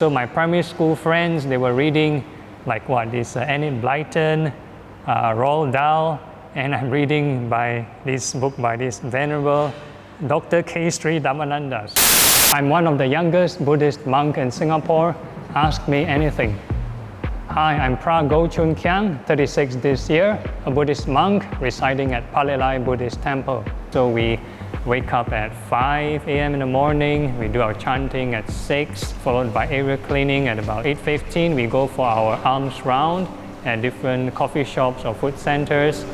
So my primary school friends, they were reading like what, this Enid Blyton, Roald Dahl, and I'm reading by this book by this venerable Dr. K. Sri Dhammananda. I'm one of the youngest Buddhist monk in Singapore. Ask me anything. Hi, I'm Phra Goh Chun Kiang, 36 this year, a Buddhist monk residing at Afterlife Buddhist temple. So we wake up at 5 a.m. in the morning, we do our chanting at 6, followed by area cleaning at about 8:15. We go for our alms round at different coffee shops or food centers.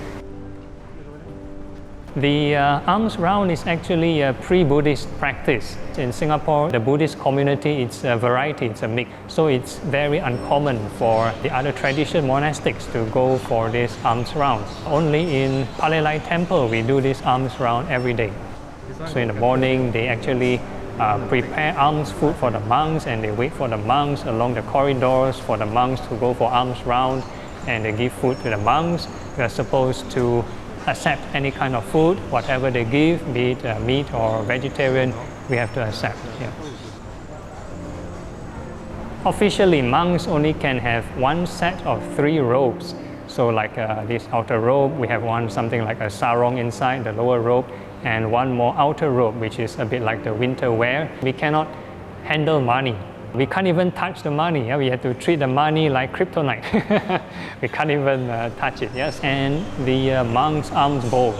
The alms round is actually a pre-Buddhist practice. In Singapore, the Buddhist community, it's a variety, it's a mix. So it's very uncommon for the other traditional monastics to go for these alms rounds. Only in Palelai temple, we do this alms round every day. So in the morning, they actually prepare alms food for the monks, and they wait for the monks along the corridors for the monks to go for alms round, and they give food to the monks. We are supposed to accept any kind of food, whatever they give, be it meat or vegetarian, we have to accept. Yeah. Officially, monks only can have one set of 3 robes. So like this outer robe, we have one something like a sarong inside the lower robe, and one more outer robe, which is a bit like the winter wear. We cannot handle money. We can't even touch the money. Yeah? We have to treat the money like kryptonite. We can't even touch it. Yes, and the monk's alms bowl,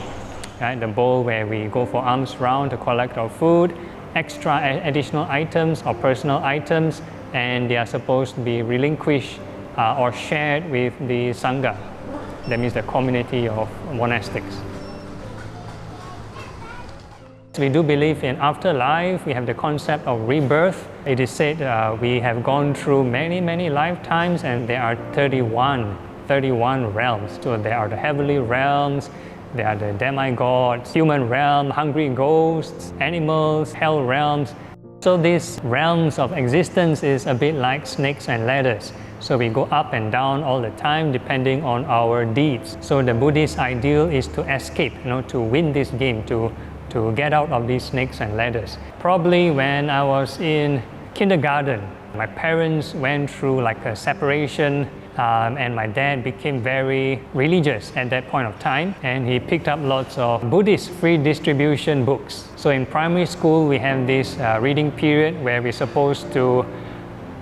right? The bowl where we go for alms round to collect our food, extra additional items or personal items, and they are supposed to be relinquished or shared with the sangha. That means the community of monastics. We do believe in afterlife. We have the concept of rebirth. It is said we have gone through many lifetimes, and there are 31 realms. So there are the heavenly realms, there are the demigods, human realm, hungry ghosts, animals, hell realms. So these realms of existence is a bit like snakes and ladders. So we go up and down all the time depending on our deeds. So the Buddhist ideal is to escape, to win this game, to get out of these snakes and ladders. Probably when I was in kindergarten, my parents went through like a separation, and my dad became very religious at that point of time, and he picked up lots of Buddhist free distribution books. So in primary school, we have this reading period where we're supposed to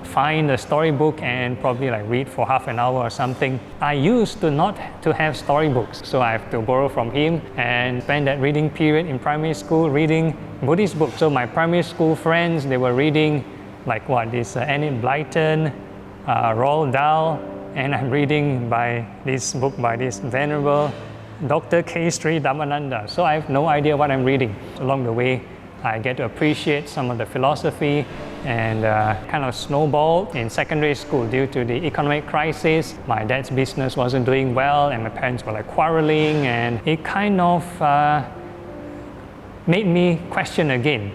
find a storybook and probably like read for half an hour or something. I used to not to have storybooks, so I have to borrow from him and spend that reading period in primary school reading Buddhist books. So my primary school friends, they were reading like what, this Enid Blyton, Roald Dahl, and I'm reading by this book by this venerable Dr. K. Sri Dhammananda. So I have no idea what I'm reading. Along the way, I get to appreciate some of the philosophy, and kind of snowballed in secondary school due to the economic crisis. My dad's business wasn't doing well, and my parents were like quarreling, and it kind of made me question again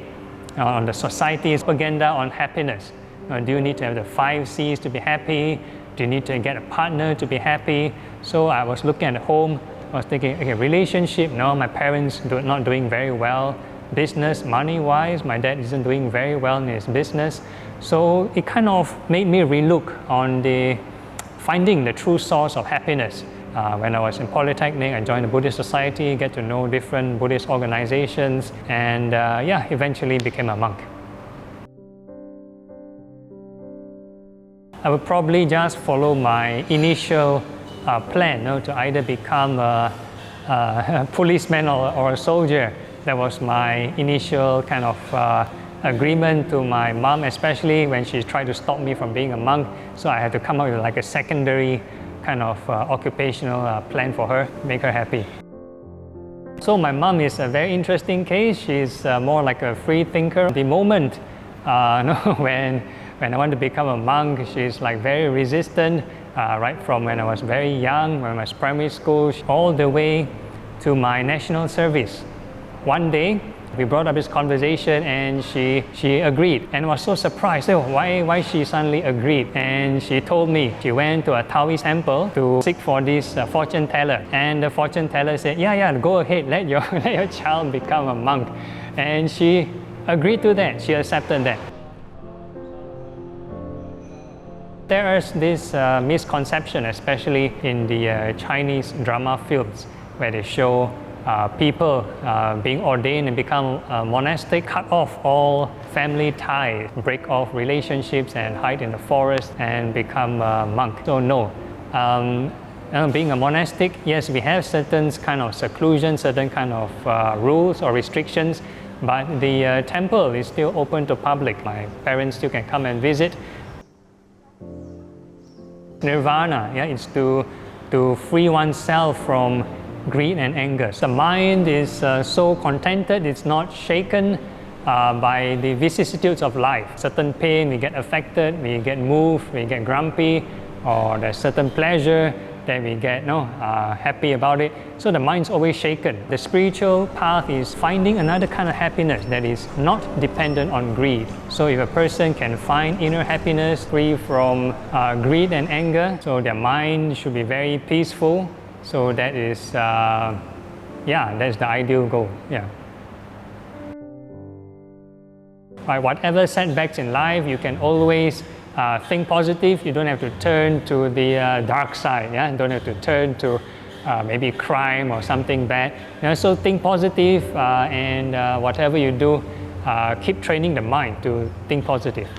on the society's propaganda on happiness. Do you need to have the 5 C's to be happy? Do you need to get a partner to be happy? So I was looking at home, I was thinking, okay, relationship, no, my parents not doing very well. Business, money-wise, my dad isn't doing very well in his business. So it kind of made me relook on finding the true source of happiness. When I was in Polytechnic, I joined the Buddhist Society, get to know different Buddhist organizations, and eventually became a monk. I would probably just follow my initial plan, to either become a policeman or a soldier. That was my initial kind of agreement to my mom, especially when she tried to stop me from being a monk. So I had to come up with like a secondary kind of occupational plan for her, make her happy. So my mom is a very interesting case. She's more like a free thinker. The moment when I want to become a monk, she's like very resistant, right from when I was very young, when I was primary school, all the way to my national service. One day, we brought up this conversation, and she agreed, and was so surprised. Why she suddenly agreed? And she told me she went to a Taoist temple to seek for this fortune teller, and the fortune teller said, yeah, go ahead, let your child become a monk. And she agreed to that. She accepted that. There is this misconception, especially in the Chinese drama films, where they show people being ordained and become monastic, cut off all family ties, break off relationships and hide in the forest and become a monk. So no. Being a monastic, yes, we have certain kind of seclusion, certain kind of rules or restrictions, but the temple is still open to public. My parents still can come and visit. Nirvana, yeah, is to free oneself from greed and anger. The mind is so contented, it's not shaken by the vicissitudes of life. Certain pain, we get affected, we get moved, we get grumpy, or there's certain pleasure that we get happy about it. So the mind's always shaken. The spiritual path is finding another kind of happiness that is not dependent on greed. So if a person can find inner happiness free from greed and anger, so their mind should be very peaceful. So that is, that's the ideal goal. Yeah. By whatever setbacks in life, you can always think positive. You don't have to turn to the dark side. Yeah, you don't have to turn to maybe crime or something bad. So think positive, and whatever you do, keep training the mind to think positive.